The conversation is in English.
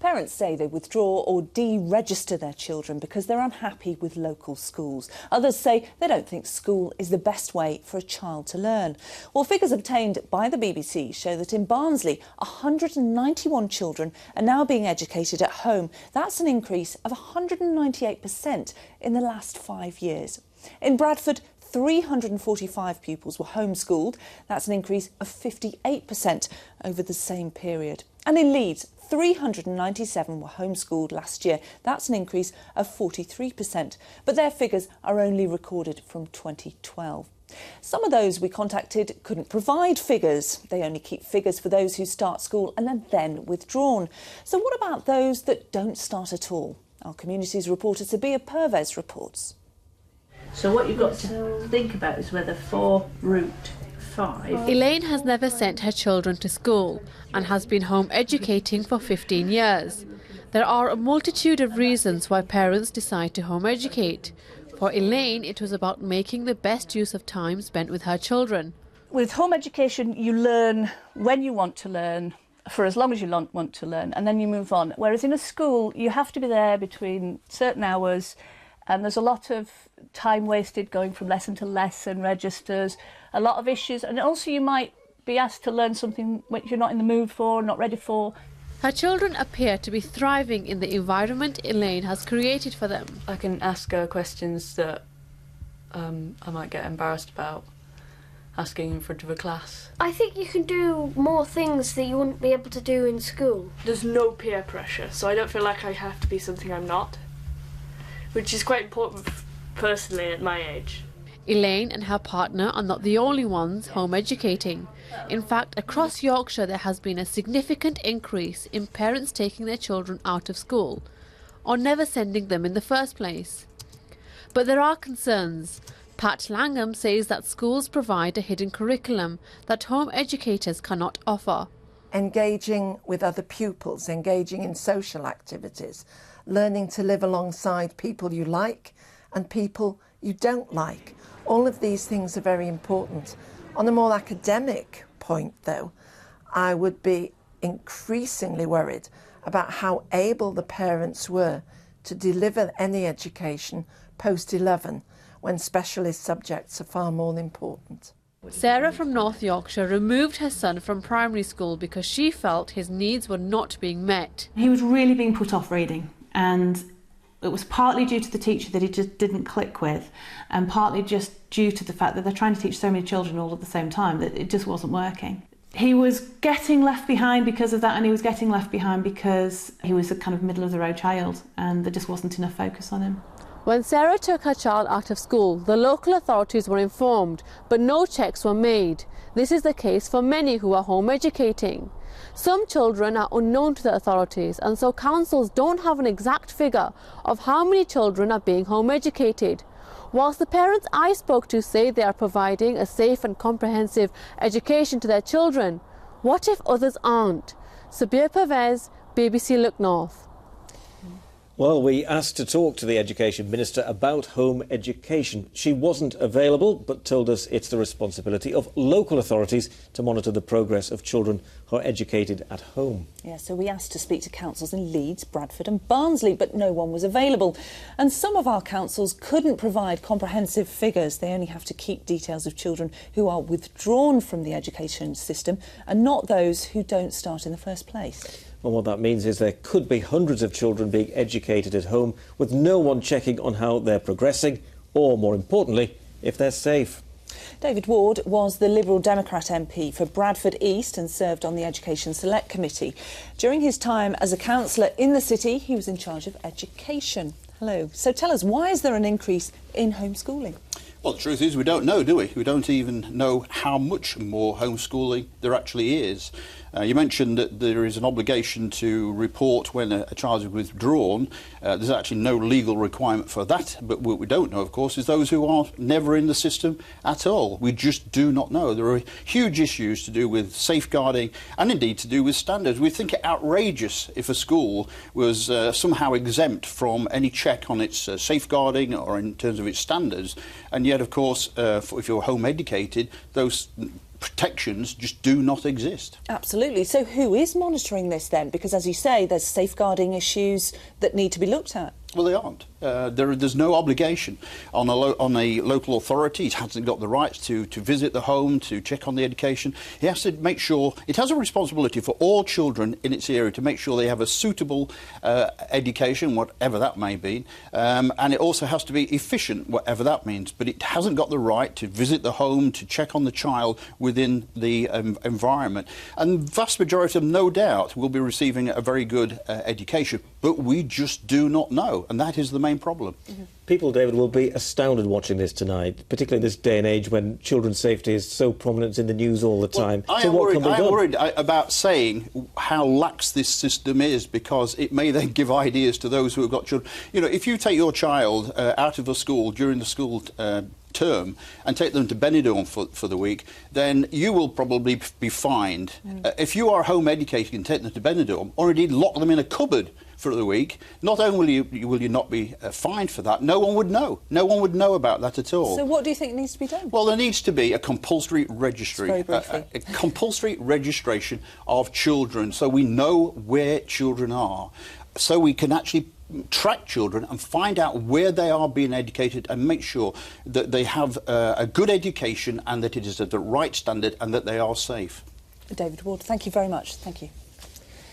Parents say they withdraw or deregister their children because they're unhappy with local schools. Others say they don't think school is the best way for a child to learn. Well, figures obtained by the BBC show that in Barnsley, 191 children are now being educated at home. That's an increase of 198% in the last 5 years. In Bradford, 345 pupils were homeschooled. That's an increase of 58% over the same period. And in Leeds, 397 were homeschooled last year. That's an increase of 43%. But their figures are only recorded from 2012. Some of those we contacted couldn't provide figures. They only keep figures for those who start school and are then withdrawn. So what about those that don't start at all? Our communities reporter Sabia Pervez reports. So what you've got to think about is whether 4 root 5... Elaine has never sent her children to school and has been home educating for 15 years. There are a multitude of reasons why parents decide to home educate. For Elaine, it was about making the best use of time spent with her children. With home education, you learn when you want to learn, for as long as you want to learn, and then you move on. Whereas in a school, you have to be there between certain hours, and there's a lot of time wasted going from lesson to lesson, registers, a lot of issues, and also you might be asked to learn something which you're not in the mood for, not ready for. Her children appear to be thriving in the environment Elaine has created for them. I can ask her questions that I might get embarrassed about asking in front of a class. I think you can do more things that you wouldn't be able to do in school. There's no peer pressure, so I don't feel like I have to be something I'm not, which is quite important personally at my age. Elaine and her partner are not the only ones home educating. In fact, across Yorkshire there has been a significant increase in parents taking their children out of school or never sending them in the first place. But there are concerns. Pat Langham says that schools provide a hidden curriculum that home educators cannot offer. Engaging with other pupils, engaging in social activities, learning to live alongside people you like and people you don't like. All of these things are very important. On a more academic point, though, I would be increasingly worried about how able the parents were to deliver any education post-11 when specialist subjects are far more important. Sarah from North Yorkshire removed her son from primary school because she felt his needs were not being met. He was really being put off reading, and it was partly due to the teacher that he just didn't click with, and partly just due to the fact that they're trying to teach so many children all at the same time that it just wasn't working. He was getting left behind because of that, and he was getting left behind because he was a kind of middle-of-the-road child and there just wasn't enough focus on him. When Sarah took her child out of school, the local authorities were informed, but no checks were made. This is the case for many who are home educating. Some children are unknown to the authorities, and so councils don't have an exact figure of how many children are being home educated. Whilst the parents I spoke to say they are providing a safe and comprehensive education to their children, what if others aren't? Sabir Pervez, BBC Look North. Well, we asked to talk to the Education Minister about home education. She wasn't available, but told us it's the responsibility of local authorities to monitor the progress of children who are educated at home. Yeah, so we asked to speak to councils in Leeds, Bradford and Barnsley, but no one was available. And some of our councils couldn't provide comprehensive figures. They only have to keep details of children who are withdrawn from the education system and not those who don't start in the first place. Well, what that means is there could be hundreds of children being educated at home with no one checking on how they're progressing or, more importantly, if they're safe. David Ward was the Liberal Democrat MP for Bradford East and served on the Education Select Committee. During his time as a councillor in the city, he was in charge of education. Hello. So tell us, why is there an increase in homeschooling? Well, the truth is we don't know, do we? We don't even know how much more homeschooling there actually is. You mentioned that there is an obligation to report when a child is withdrawn. There's actually no legal requirement for that, but what we don't know, of course, is those who are never in the system at all. We just do not know. There are huge issues to do with safeguarding and indeed to do with standards. We think it outrageous if a school was somehow exempt from any check on its safeguarding or in terms of its standards, and yet, of course, if you're home educated, those protections just do not exist. Absolutely. So who is monitoring this then? Because as you say, there's safeguarding issues that need to be looked at. Well, they aren't. There's no obligation on a local authority. It hasn't got the rights to visit the home, to check on the education. He has to make sure, it has a responsibility for all children in its area to make sure they have a suitable education, whatever that may be, and it also has to be efficient, whatever that means. But it hasn't got the right to visit the home, to check on the child within the environment. And the vast majority of them, no doubt, will be receiving a very good education, but we just do not know, and that is the main problem. People, David, will be astounded watching this tonight, particularly this day and age when children's safety is so prominent in the news all the time. Well, so what can be done? I'm worried about saying how lax this system is, because it may then give ideas to those who have got children. You know, if you take your child out of a school during the school term and take them to Benidorm for the week, then you will probably be fined. If you are home educated and take them to Benidorm, or indeed lock them in a cupboard for the week, not only will you not be fined for that, no one would know. No one would know about that at all. So what do you think needs to be done? Well, there needs to be a compulsory registry, a compulsory registration of children, so we know where children are, so we can actually track children and find out where they are being educated and make sure that they have a good education and that it is at the right standard and that they are safe. David Ward, thank you very much. Thank you.